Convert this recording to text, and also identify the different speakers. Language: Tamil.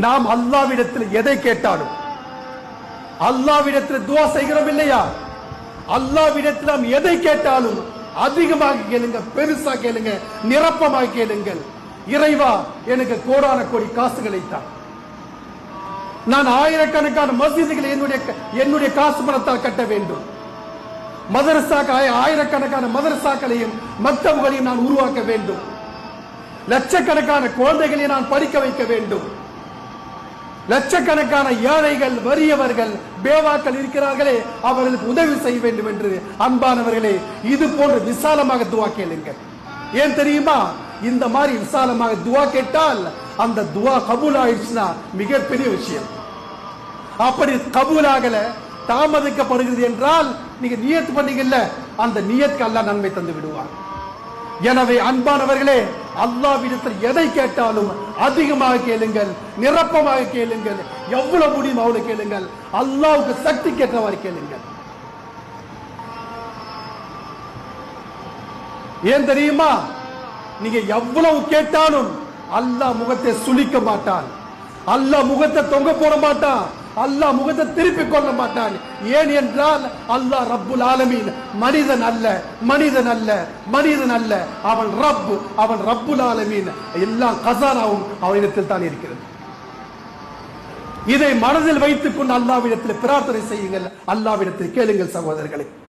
Speaker 1: நாம் அல்லாஹ்விடத்தில் எதை கேட்டாலும், அல்லாஹ்விடத்தில் துஆ செய்கிறோம் இல்லையா, அல்லாஹ்விடத்தில் நாம் எதை கேட்டாலும் அதிகமாக கேளுங்க, பெருசா கேளுங்க, நிரப்பமாக கேளுங்கள். இறைவா எனக்கு கோடான கோடி காசுகளை தான், நான் ஆயிரக்கணக்கான மஸ்ஜிதுகளை என்னுடைய காசு பணத்தால் கட்ட வேண்டும், ஆயிரக்கணக்கான மதரசாக்களையும் மக்தப்களையும் நான் உருவாக்க வேண்டும், லட்சக்கணக்கான குழந்தைகளை நான் படிக்க வைக்க வேண்டும், லட்சக்கணக்கான ஏழைகள் வறியவர்கள் பேவாக்கள் இருக்கிறார்களே அவர்களுக்கு உதவி செய்ய வேண்டும் என்று அன்பானவர்களே இது போன்ற விசாலமாக துஆ கேளுங்க. ஏன் தெரியுமா, இந்த மாதிரி விசாலமாக துஆ கேட்டால் அந்த துஆ கபூல் ஆயிடுச்சுன்னா மிகப்பெரிய விஷயம். அப்படி கபூலாகல தாமதிக்கப்படுகிறது என்றால் நீங்க நியத் பண்ணீங்கல்ல, அந்த நியத்துக்கு அல்லாஹ் நன்மை தந்து விடுவார். எனவே அன்பானவர்களே, அல்லாஹ்விடத்தில் எதை கேட்டாலும் அதிகமாக கேளுங்கள், நிரப்பமாக கேளுங்கள், எவ்வளவு முடியும் அவ்வளவு கேளுங்கள், அல்லாஹ்வுக்கு சக்தி கேட்டவாறு கேளுங்கள். ஏன் தெரியுமா, நீங்க எவ்வளவு கேட்டாலும் அல்லாஹ் முகத்தை சுளிக்க மாட்டான், அல்லாஹ் முகத்தை தொங்க போட மாட்டான், அல்லாஹ் முகத்தை திருப்பிக் கொள்ள மாட்டான். ஏன் என்றால் அல்லாஹ் ரப்புல் ஆலமீன் மனிதன் அல்ல, மனிதன் அல்ல, மனிதன் அல்ல, அவன் ரப், அவன் ரப்புல் ஆலமீன். எல்லா கஸானாவும் அவனிடத்தில் தான் இருக்கிறது. இதை மனதில் வைத்துக் கொண்டு அல்லாஹ்விடத்தில் பிரார்த்தனை செய்யுங்கள், அல்லாஹ்விடத்தில் கேளுங்கள் சகோதரர்களே.